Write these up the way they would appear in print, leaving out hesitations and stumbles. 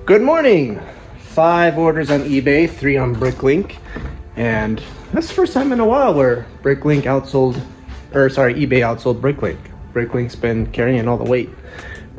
Good morning! 5 orders on eBay, 3 on Bricklink, and that's the first time in a while where eBay outsold Bricklink. Bricklink's been carrying all the weight.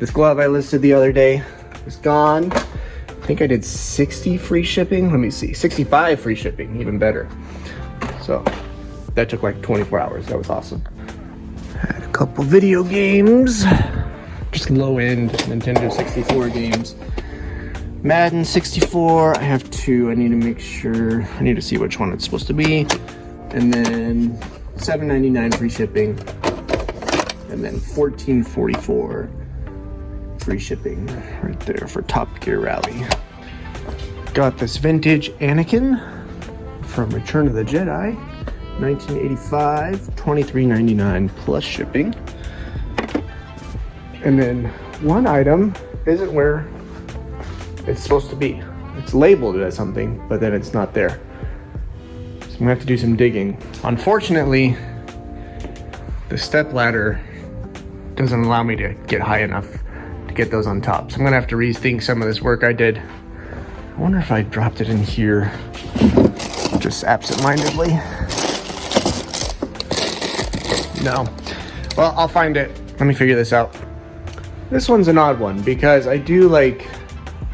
This glove I listed the other day is gone. I think I did 60 free shipping. Let me see, 65 free shipping, even better. So that took like 24 hours. That was awesome. Had a couple video games, just low-end Nintendo 64 games. Madden 64, I have 2. I need to make sure, I need to see which one it's supposed to be. And then $7.99 free shipping. And then $14.44 free shipping right there for Top Gear Rally. Got this vintage Anakin from Return of the Jedi, 1985, $23.99 plus shipping. And then one item isn't where it's supposed to be. It's labeled as something, but then it's not there. So I'm gonna have to do some digging. Unfortunately, the step ladder doesn't allow me to get high enough to get those on top. So I'm gonna have to rethink some of this work I did. I wonder if I dropped it in here just absent-mindedly. No. Well, I'll find it. Let me figure this out. This one's an odd one because I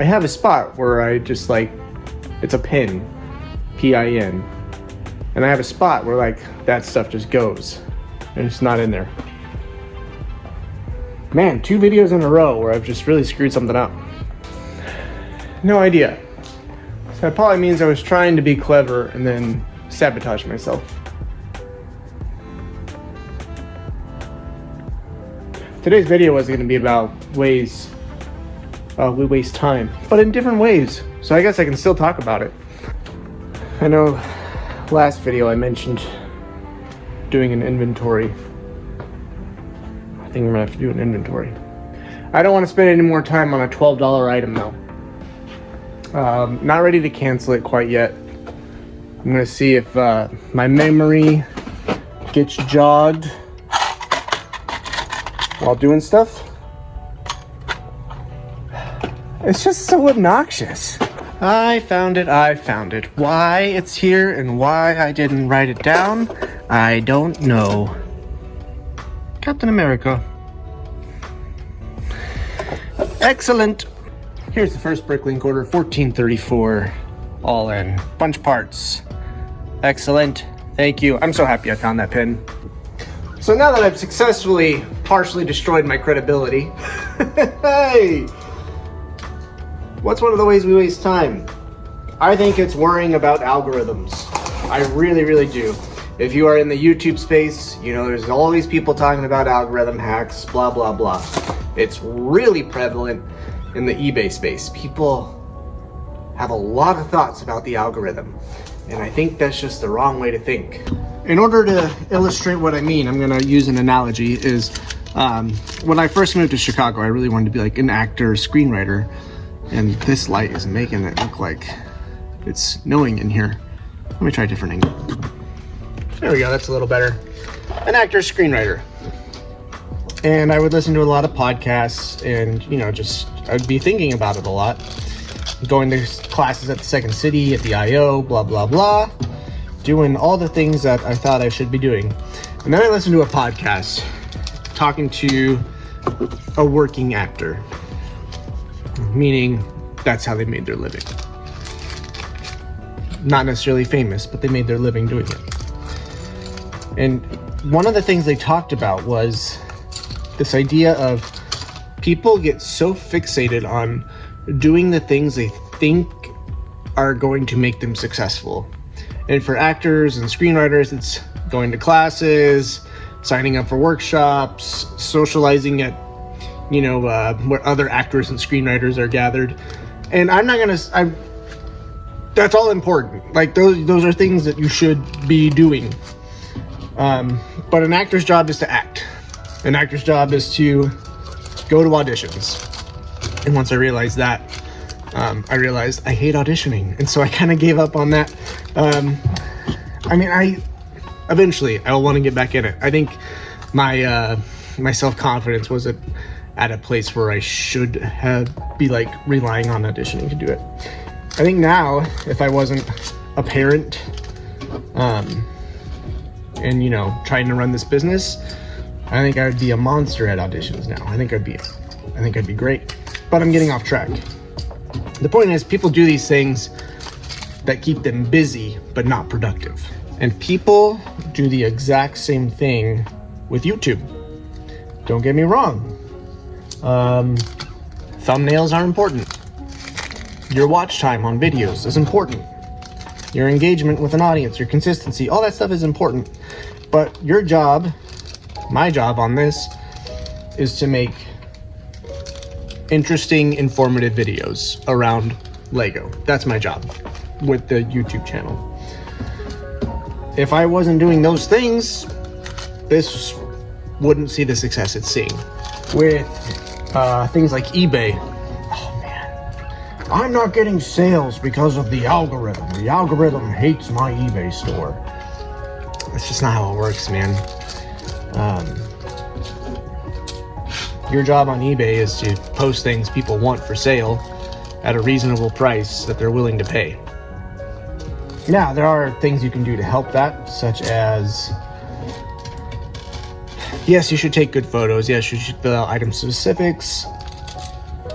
have a spot where I just it's a pin, P-I-N. And I have a spot where that stuff just goes and it's not in there. Man, 2 videos in a row where I've just really screwed something up. No idea. So that probably means I was trying to be clever and then sabotage myself. Today's video was going to be about ways we waste time, but in different ways. So I guess I can still talk about it. I know last video I mentioned doing an inventory. I think I'm gonna have to do an inventory. I don't want to spend any more time on a $12 item though. Not ready to cancel it quite yet. I'm gonna see if my memory gets jogged while doing stuff. It's just so obnoxious. I found it. Why it's here and why I didn't write it down, I don't know. Captain America. Excellent. Here's the first Bricklink order, $14.34, all in. Bunch parts. Excellent. Thank you. I'm so happy I found that pin. So now that I've successfully partially destroyed my credibility, hey! What's one of the ways we waste time? I think it's worrying about algorithms. I really, really do. If you are in the YouTube space, you know, there's all these people talking about algorithm hacks, blah, blah, blah. It's really prevalent in the eBay space. People have a lot of thoughts about the algorithm, and I think that's just the wrong way to think. In order to illustrate what I mean, I'm gonna use an analogy is, when I first moved to Chicago, I really wanted to be like an actor, screenwriter. And this light is making it look like it's snowing in here. Let me try a different angle. There we go, that's a little better. An actor, screenwriter. And I would listen to a lot of podcasts and, you know, I'd be thinking about it a lot. Going to classes at the Second City, at the IO, blah, blah, blah. Doing all the things that I thought I should be doing. And then I listened to a podcast talking to a working actor. Meaning that's how they made their living. Not necessarily famous, but they made their living doing it. And one of the things they talked about was this idea of people get so fixated on doing the things they think are going to make them successful. And for actors and screenwriters, it's going to classes, signing up for workshops, socializing at where other actors and screenwriters are gathered. And that's all important. Like those are things that you should be doing. But an actor's job is to act. An actor's job is to go to auditions. And once I realized that, I realized I hate auditioning. And so I kind of gave up on that. Eventually I will want to get back in it. I think my self-confidence was at at a place where I should be like relying on auditioning to do it. I think now, if I wasn't a parent, and you know, trying to run this business, I think I would be a monster at auditions now. I think I'd be great. But I'm getting off track. The point is, people do these things that keep them busy but not productive. And people do the exact same thing with YouTube. Don't get me wrong. Thumbnails are important. Your watch time on videos is important. Your engagement with an audience, your consistency, all that stuff is important. But your job, my job on this, is to make interesting, informative videos around Lego. That's my job with the YouTube channel. If I wasn't doing those things, this wouldn't see the success it's seeing. With things like eBay, oh man, I'm not getting sales because of the algorithm. The algorithm hates my eBay store. That's just not how it works, man. Your job on eBay is to post things people want for sale at a reasonable price that they're willing to pay. Now, there are things you can do to help that, such as, yes, you should take good photos. Yes, you should fill out item specifics,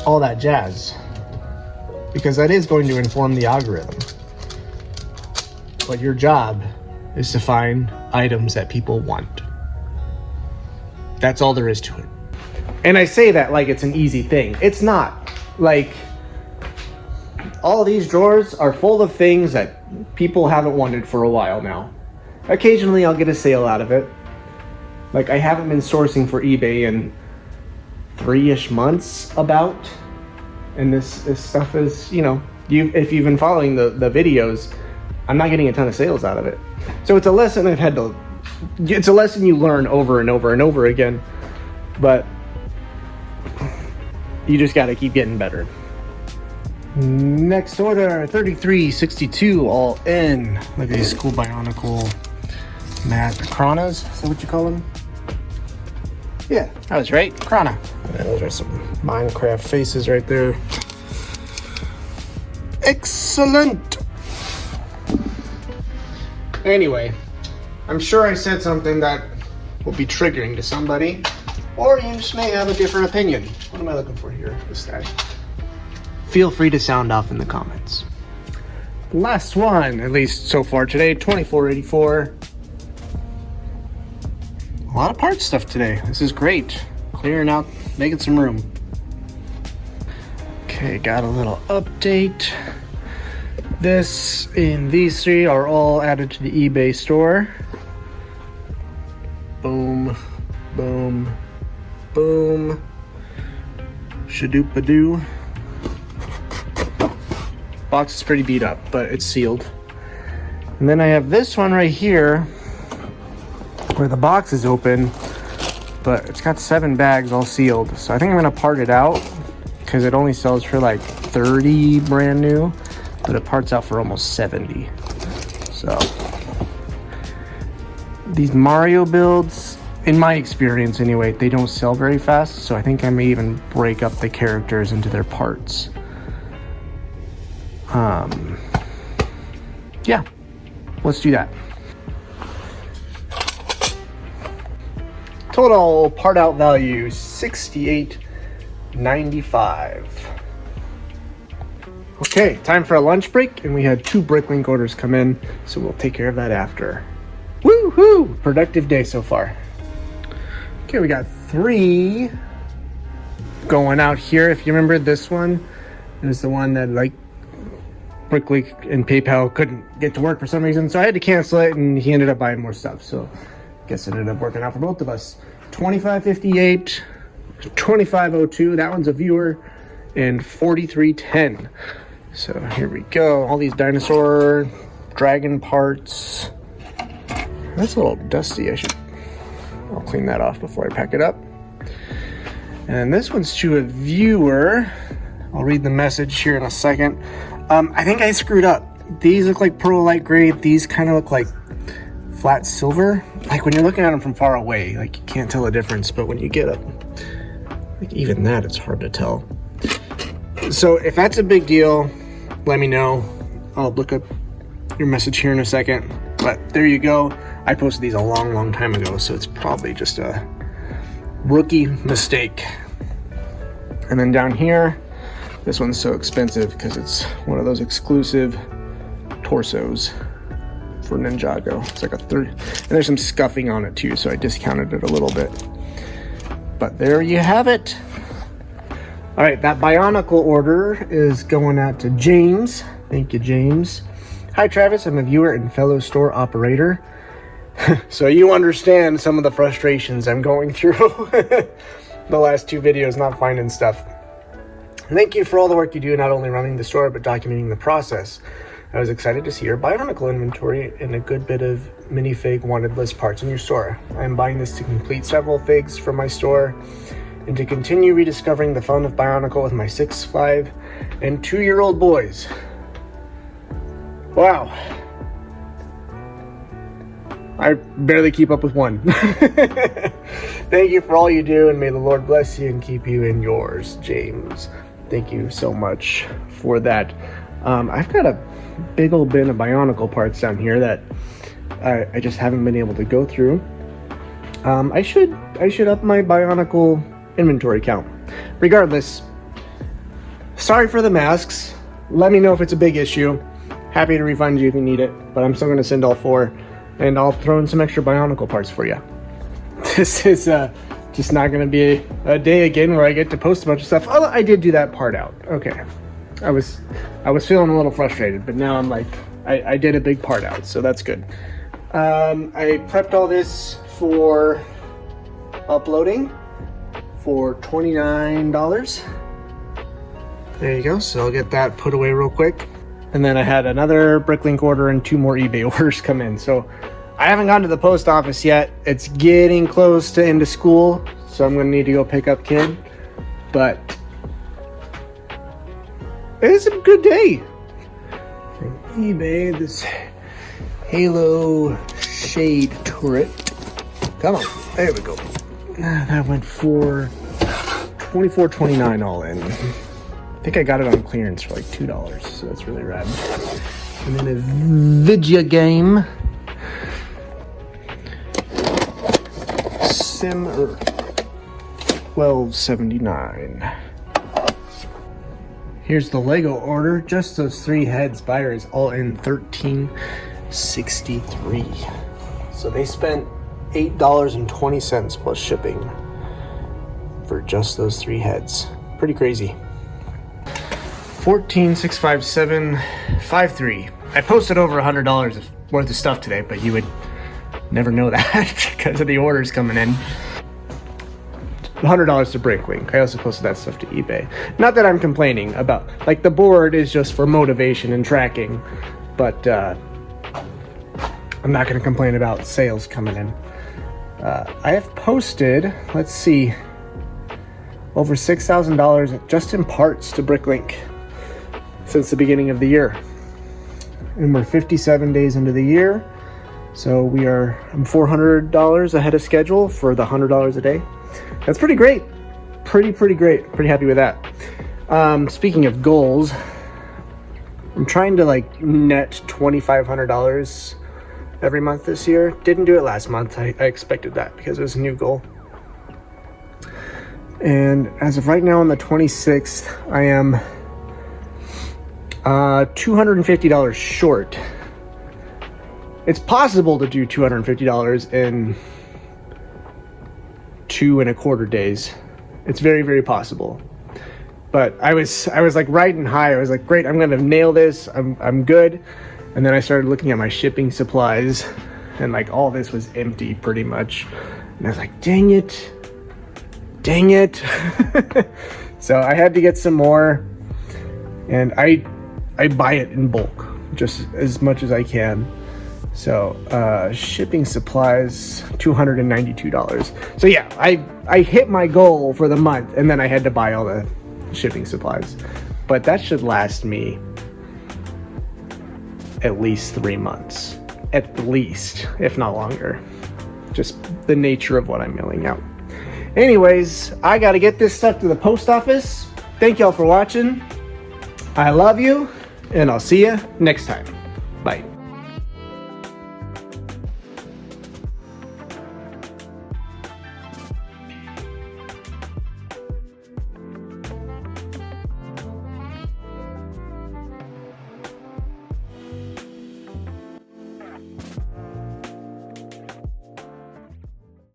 all that jazz, because that is going to inform the algorithm. But your job is to find items that people want. That's all there is to it. And I say that like it's an easy thing. It's not. Like, all these drawers are full of things that people haven't wanted for a while now. Occasionally I'll get a sale out of it. Like, I haven't been sourcing for eBay in 3-ish months about. And this stuff is, you know, if you've been following the videos, I'm not getting a ton of sales out of it. So it's a lesson it's a lesson you learn over and over and over again. But you just gotta keep getting better. Next order, 3362 all in. Look at these cool Bionicle matte Kranas. Is that what you call them? Yeah, I was right. Krana. Yeah, those are some Minecraft faces right there. Excellent. Anyway, I'm sure I said something that will be triggering to somebody, or you just may have a different opinion. What am I looking for here? This guy. Feel free to sound off in the comments. Last one, at least so far today, 2484. A lot of parts stuff today. This is great. Clearing out, making some room. Okay, got a little update. This and these three are all added to the eBay store. Boom, boom, boom. Shadoopadoo. Box is pretty beat up, but it's sealed. And then I have this one right here where the box is open, but it's got 7 bags all sealed. So I think I'm gonna part it out because it only sells for like 30 brand new, but it parts out for almost 70. So these Mario builds, in my experience anyway, they don't sell very fast. So I think I may even break up the characters into their parts. Yeah, let's do that. Total part out value $68.95. Okay, time for a lunch break, and we had 2 Bricklink orders come in, so we'll take care of that after. Woohoo! Productive day so far. Okay, we got 3 going out here. If you remember, this one is the one that like Bricklink and PayPal couldn't get to work for some reason, so I had to cancel it, and he ended up buying more stuff. So I guess it ended up working out for both of us. 2558, 2502. That one's a viewer, and 4310. So here we go. All these dinosaur dragon parts. That's a little dusty. I'll clean that off before I pack it up. And this one's to a viewer. I'll read the message here in a second. I think I screwed up. These look like pearl light gray. These kind of look like flat silver. Like when you're looking at them from far away, like you can't tell the difference. But when you get up Like even that, it's hard to tell. So if that's a big deal, let me know. I'll look up your message here in a second. But there you go. I posted these a long time ago, so it's probably just a rookie mistake. And then down here, this one's so expensive because it's one of those exclusive torsos for Ninjago. It's like a 30, and there's some scuffing on it too, so I discounted it a little bit. But there you have it. All right, that Bionicle order is going out to James. Thank you, James. Hi, Travis. I'm a viewer and fellow store operator. So you understand some of the frustrations I'm going through the last 2 videos, not finding stuff. Thank you for all the work you do, not only running the store, but documenting the process. I was excited to see your Bionicle inventory and a good bit of minifig wanted list parts in your store. I am buying this to complete several figs from my store and to continue rediscovering the fun of Bionicle with my 6, 5, and 2-year-old boys. Wow. I barely keep up with one. Thank you for all you do, and may the Lord bless you and keep you in yours, James. Thank you so much for that. I've got a big old bin of Bionicle parts down here that I just haven't been able to go through. I should up my Bionicle inventory count. Regardless, sorry for the masks. Let me know if it's a big issue. Happy to refund you if you need it, but I'm still going to send all 4, and I'll throw in some extra Bionicle parts for you. This is just not going to be a day again where I get to post a bunch of stuff. Oh, I did do that part out. Okay. I was feeling a little frustrated, but now I'm like, I did a big part out, so that's good. I prepped all this for uploading for $29. There you go. So I'll get that put away real quick. And then I had another Bricklink order and 2 more eBay orders come in. So I haven't gone to the post office yet. It's getting close to end of school, so I'm gonna need to go pick up kid. But it's a good day. From eBay, this Halo shade turret. Come on, there we go. That went for $24.29 all in. I think I got it on clearance for like $2, so that's really rad. And then a video game. Sim $12.79. Here's the Lego order. Just those 3 heads. Buyer is all in $13.63. So they spent $8.20 plus shipping for just those 3 heads. Pretty crazy. 14,657.53. I posted over $100 worth of stuff today, but you would never know that because of the orders coming in. $100 to Bricklink. I also posted that stuff to eBay. Not that I'm complaining about, like, the board is just for motivation and tracking, but I'm not going to complain about sales coming in. I have posted, let's see, over $6,000 just in parts to Bricklink since the beginning of the year. And we're 57 days into the year. So I'm $400 ahead of schedule for the $100 a day. That's pretty great. Pretty great. Pretty happy with that. Speaking of goals, I'm trying to like net $2,500 every month this year. Didn't do it last month. I expected that because it was a new goal. And as of right now on the 26th, I am $250 short. It's possible to do $250 in 2.25 days. It's very possible. But I was like riding high. I was like, great, I'm gonna nail this. I'm good. And then I started looking at my shipping supplies, and like all this was empty pretty much. And I was like, dang it. So I had to get some more, and I buy it in bulk, just as much as I can. So shipping supplies, $292. So yeah, I hit my goal for the month, and then I had to buy all the shipping supplies. But that should last me at least 3 months, at least, if not longer. Just the nature of what I'm mailing out. Anyways, I gotta get this stuff to the post office. Thank y'all for watching. I love you, and I'll see you next time. Bye.